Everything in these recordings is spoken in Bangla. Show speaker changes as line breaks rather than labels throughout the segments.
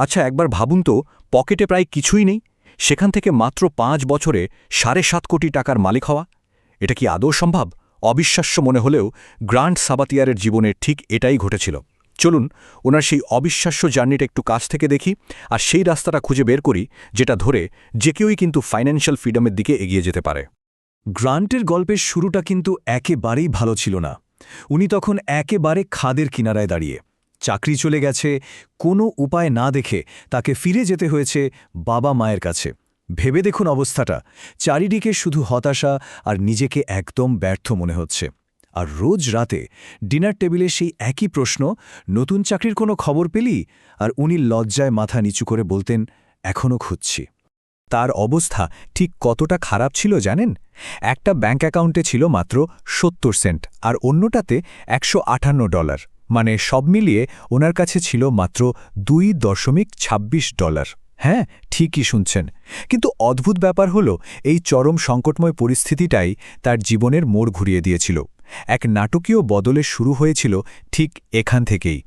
আচ্ছা একবার ভাবুন তো, পকেটে প্রায় কিছুই নেই, সেখান থেকে মাত্র 5 বছরে 7.5 কোটি টাকার মালিক হওয়া। এটা কি আদৌ সম্ভব? অবিশ্বাস্য মনে হলেও গ্রান্ট সাবাতিয়ারের জীবনে ঠিক এটাই ঘটেছিল। চলুন ওনার সেই অবিশ্বাস্য জার্নিটা একটু কাছ থেকে দেখি, আর সেই রাস্তাটা খুঁজে বের করি যেটা ধরে যে কেউই কিন্তু ফাইন্যান্সিয়াল ফ্রিডমের দিকে এগিয়ে যেতে পারে।
গ্রান্টের গল্পের শুরুটা কিন্তু একেবারেই ভালো ছিল না। উনি তখন একেবারে খাদের কিনারায় দাঁড়িয়ে, চাকরি চলে গেছে, কোনো উপায় না দেখে তাকে ফিরে যেতে হয়েছে বাবা মায়ের কাছে। ভেবে দেখুন অবস্থাটা, চারিদিকে শুধু হতাশা আর নিজেকে একদম ব্যর্থ মনে হচ্ছে। আর রোজ রাতে ডিনার টেবিলে সেই একই প্রশ্ন, নতুন চাকরির কোনো খবর পেলি? আর উনি লজ্জায় মাথা নিচু করে বলতেন, এখনও খুঁজছি।
তার অবস্থা ঠিক কতটা খারাপ ছিল জানেন? একটা ব্যাঙ্ক অ্যাকাউন্টে ছিল মাত্র 70 সেন্ট, আর অন্যটাতে $158, মানে সব মিলিয়ে ওনার কাছে ছিল মাত্র $2.26। হ্যাঁ, ঠিকই শুনছেন। কিন্তু অদ্ভুত ব্যাপার হলো, এই চরম সংকটময় পরিস্থিতিটাই তার জীবনের মোড় ঘুরিয়ে দিয়েছিল। এক নাটকীয় বদলে শুরু হয়েছিল ঠিক এখান থেকেই।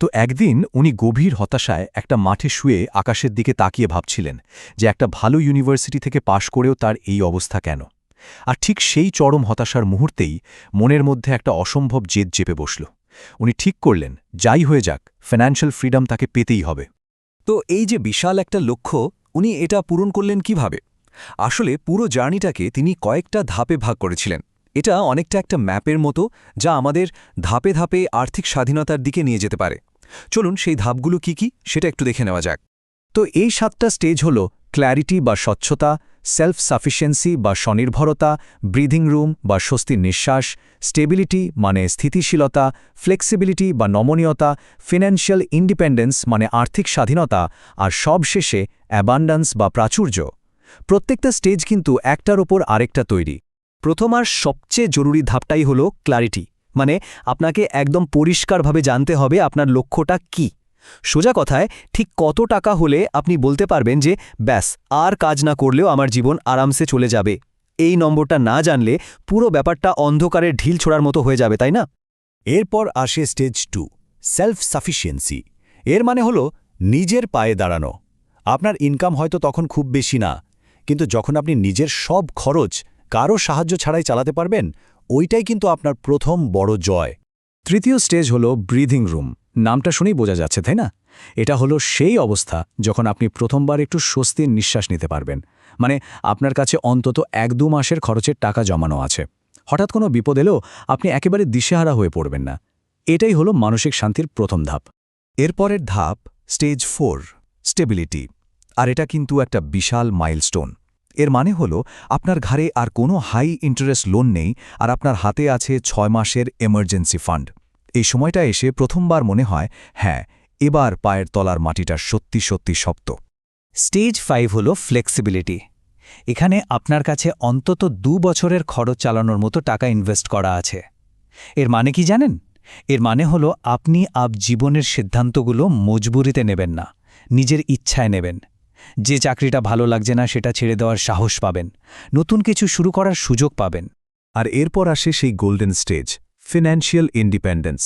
তো একদিন উনি গভীর হতাশায় একটা মাঠে শুয়ে আকাশের দিকে তাকিয়ে ভাবছিলেন যে একটা ভালো ইউনিভার্সিটি থেকে পাশ করেও তার এই অবস্থা কেন। আর ঠিক সেই চরম হতাশার মুহূর্তেই মনের মধ্যে একটা অসম্ভব জেদ চেপে বসল। উনি ঠিক করলেন, যাই হয়ে যাক, ফাইন্যান্সিয়াল ফ্রিডম তাকে পেতেই হবে।
তো এই যে বিশাল একটা লক্ষ্য, উনি এটা পূরণ করলেন কিভাবে? আসলে পুরো জার্নিটাকে তিনি কয়েকটা ধাপে ভাগ করেছিলেন। এটা অনেকটা একটা ম্যাপের মতো, যা আমাদের ধাপে ধাপে আর্থিক স্বাধীনতার দিকে নিয়ে যেতে পারে। চলুন সেই ধাপগুলো কি কি সেটা একটু দেখে নেওয়া যাক। তো এই 7টা স্টেজ হল ক্ল্যারিটি বা স্বচ্ছতা, সেলফ সাফিসিয়েন্সি বা স্বনির্ভরতা, ব্রিদিং রুম বা স্বস্তির নিঃশ্বাস, স্টেবিলিটি মানে স্থিতিশীলতা, ফ্লেক্সিবিলিটি বা নমনীয়তা, ফিন্যান্সিয়াল ইন্ডিপেন্ডেন্স মানে আর্থিক স্বাধীনতা, আর সবশেষে অ্যাবান্ডান্স বা প্রাচুর্য। প্রত্যেকটা স্টেজ কিন্তু একটার ওপর আরেকটা তৈরি। প্রথম আর সবচেয়ে জরুরি ধাপটাই হলো ক্ল্যারিটি, মানে আপনাকে একদম পরিষ্কারভাবে জানতে হবে আপনার লক্ষ্যটা কি। সোজা কথায়, ঠিক কত টাকা হলে আপনি বলতে পারবেন যে ব্যাস, আর কাজ না করলেও আমার জীবন আরামসে চলে যাবে। এই নম্বরটা না জানলে পুরো ব্যাপারটা অন্ধকারের ঢিল ছোড়ার মতো হয়ে যাবে, তাই না?
এরপর আসে স্টেজ 2, সেলফ সাফিসিয়েন্সি। এর মানে হলো নিজের পায়ে দাঁড়ানো। আপনার ইনকাম হয়তো তখন খুব বেশি না, কিন্তু যখন আপনি নিজের সব খরচ কারো সাহায্য ছাড়াই চালাতে পারবেন, ওইটাই কিন্তু আপনার প্রথম বড় জয়।
তৃতীয় স্টেজ হলো ব্রিদিং রুম। নামটা শুনেই বোঝা যাচ্ছে, তাই না? এটা হলো সেই অবস্থা যখন আপনি প্রথমবার একটু স্বস্তির নিঃশ্বাস নিতে পারবেন। মানে আপনার কাছে অন্তত 1-2 মাসের খরচের টাকা জমানো আছে। হঠাৎ কোনো বিপদ এলেও আপনি একেবারে দিশেহারা হয়ে পড়বেন না। এটাই হলো মানসিক শান্তির প্রথম ধাপ।
এরপরের ধাপ স্টেজ 4, স্টেবিলিটি। আর এটা কিন্তু একটা বিশাল মাইলস্টোন। এর মানে হলো আপনার ঘাড়ে আর কোনো হাই ইন্টারেস্ট লোন নেই, আর আপনার হাতে আছে 6 মাসের এমার্জেন্সি ফান্ড। এই সময়টা এসে প্রথমবার মনে হয়, হ্যাঁ, এবার পায়ের তলার মাটিটা সত্যি সত্যি শক্ত।
স্টেজ 5 হলো ফ্লেক্সিবিলিটি। এখানে আপনার কাছে অন্তত 2 বছরের খরচ চালানোর মতো টাকা ইনভেস্ট করা আছে। এর মানে কি জানেন? এর মানে হলো আপনি জীবনের সিদ্ধান্তগুলো মজবুরিতে নেবেন না, নিজের ইচ্ছায় নেবেন। যে চাকরিটা ভালো লাগছে না সেটা ছেড়ে দেওয়ার সাহস পাবেন, নতুন কিছু শুরু করার সুযোগ পাবেন।
আর এরপর আসে সেই গোল্ডেন স্টেজ, ফিন্যান্সিয়াল ইন্ডিপেন্ডেন্স।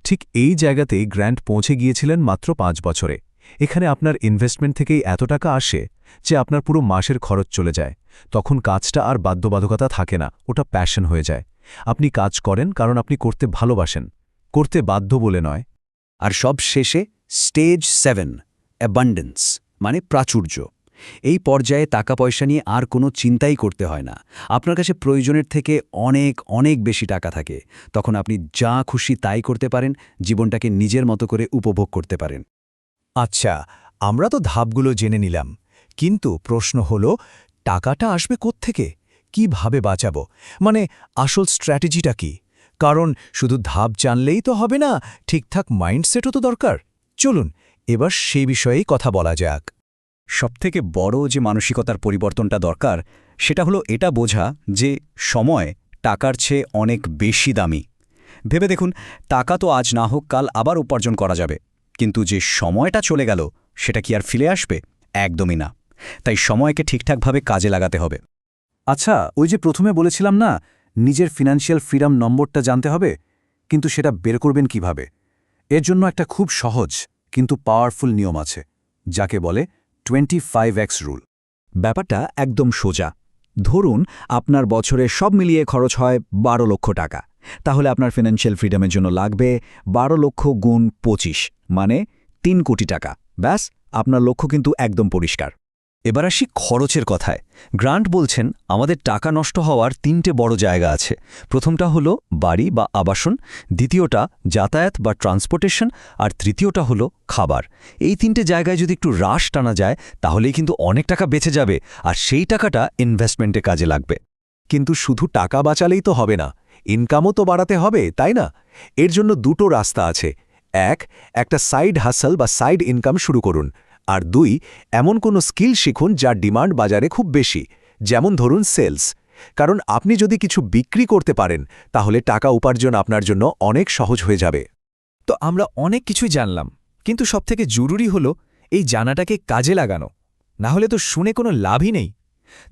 ঠিক এই জায়গাতেই গ্র্যান্ট পৌঁছে গিয়েছিলেন মাত্র 5 বছরে। এখানে আপনার ইনভেস্টমেন্ট থেকেই এত টাকা আসে যে আপনার পুরো মাসের খরচ চলে যায়। তখন কাজটা আর বাধ্যবাধকতা থাকে না, ওটা প্যাশন হয়ে যায়। আপনি কাজ করেন কারণ আপনি করতে ভালোবাসেন, করতে বাধ্য বলে নয়।
আর সব শেষে স্টেজ 7, অ্যাবান্ডেন্স মানে প্রাচুর্য। এই পর্যায়ে টাকা পয়সা নিয়ে আর কোনো চিন্তাই করতে হয় না। আপনার কাছে প্রয়োজনের থেকে অনেক অনেক বেশি টাকা থাকে। তখন আপনি যা খুশি তাই করতে পারেন, জীবনটাকে নিজের মতো করে উপভোগ করতে পারেন।
আচ্ছা, আমরা তো ধাপগুলো জেনে নিলাম, কিন্তু প্রশ্ন হলো, টাকাটা আসবে কোত্থেকে? কিভাবে বাঁচাবো? মানে আসল স্ট্র্যাটেজিটা কি? কারণ শুধু ধাপ জানলেই তো হবে না, ঠিকঠাক মাইন্ডসেটও তো দরকার। চলুন এবার সেই বিষয়েই কথা বলা যাক।
সবথেকে বড় যে মানসিকতার পরিবর্তনটা দরকার, সেটা হলো এটা বোঝা যে সময় টাকার চেয়ে অনেক বেশি দামি। ভেবে দেখুন, টাকা তো আজ না হোক কাল আবার উপার্জন করা যাবে, কিন্তু যে সময়টা চলে গেল সেটা কি আর ফিরে আসবে? একদমই না। তাই সময়কে ঠিকঠাকভাবে কাজে লাগাতে হবে।
আচ্ছা, ওই যে প্রথমে বলেছিলাম না, নিজের ফিনান্সিয়াল ফ্রিডম নম্বরটা জানতে হবে, কিন্তু সেটা বের করবেন কিভাবে? এর জন্য একটা খুব সহজ কিন্তু পাওয়ারফুল নিয়ম আছে। যাকে বলে 25x রুল।
ব্যাপারটা একদম সোজা। ধরুন আপনার বছরে সব মিলিয়ে খরচ হয় 12 লক্ষ টাকা। তাহলে আপনার ফিনান্সিয়াল ফ্রিডমের জন্য লাগবে 12 লক্ষ গুণ 25, মানে 3 কোটি টাকা। ব্যাস, আপনার লক্ষ্য কিন্তু একদম পরিষ্কার।
এবার আসি খরচের কথায়। গ্রান্ট বলছেন আমাদের টাকা নষ্ট হওয়ার 3টে বড় জায়গা আছে। প্রথমটা হলো বাড়ি বা আবাসন, দ্বিতীয়টা যাতায়াত বা ট্রান্সপোর্টেশন, আর তৃতীয়টা হলো খাবার। এই 3টে জায়গায় যদি একটু রাশ টানা যায় তাহলেই কিন্তু অনেক টাকা বেঁচে যাবে, আর সেই টাকাটা ইনভেস্টমেন্টে কাজে লাগবে।
কিন্তু শুধু টাকা বাঁচালেই তো হবে না, ইনকামও তো বাড়াতে হবে, তাই না? এর জন্য দুটো রাস্তা আছে। একটা সাইড হাসল বা সাইড ইনকাম শুরু করুন, আর 2, এমন কোনো স্কিল শিখুন যার ডিমান্ড বাজারে খুব বেশি, যেমন ধরুন সেলস। কারণ আপনি যদি কিছু বিক্রি করতে পারেন তাহলে টাকা উপার্জন আপনার জন্য অনেক সহজ হয়ে যাবে।
তো আমরা অনেক কিছুই জানলাম, কিন্তু সবথেকে জরুরি হলো এই জানাটাকে কাজে লাগানো। না হলে তো শুনে কোনো লাভই নেই।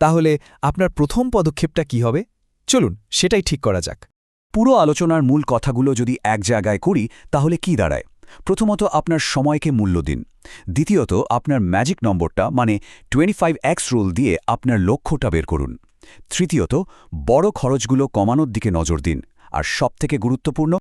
তাহলে আপনার প্রথম পদক্ষেপটা কি হবে? চলুন সেটাই ঠিক করা যাক।
পুরো আলোচনার মূল কথাগুলো যদি এক জায়গায় করি তাহলে কি দাঁড়ায়? প্রথমত, আপনার সময়কে মূল্য দিন। দ্বিতীয়ত, আপনার ম্যাজিক নম্বরটা মানে 25x রুল দিয়ে আপনার লক্ষ্যটা বের করুন। তৃতীয়ত, বড় খরচগুলো কমানোর দিকে নজর দিন। আর সবথেকে গুরুত্বপূর্ণ,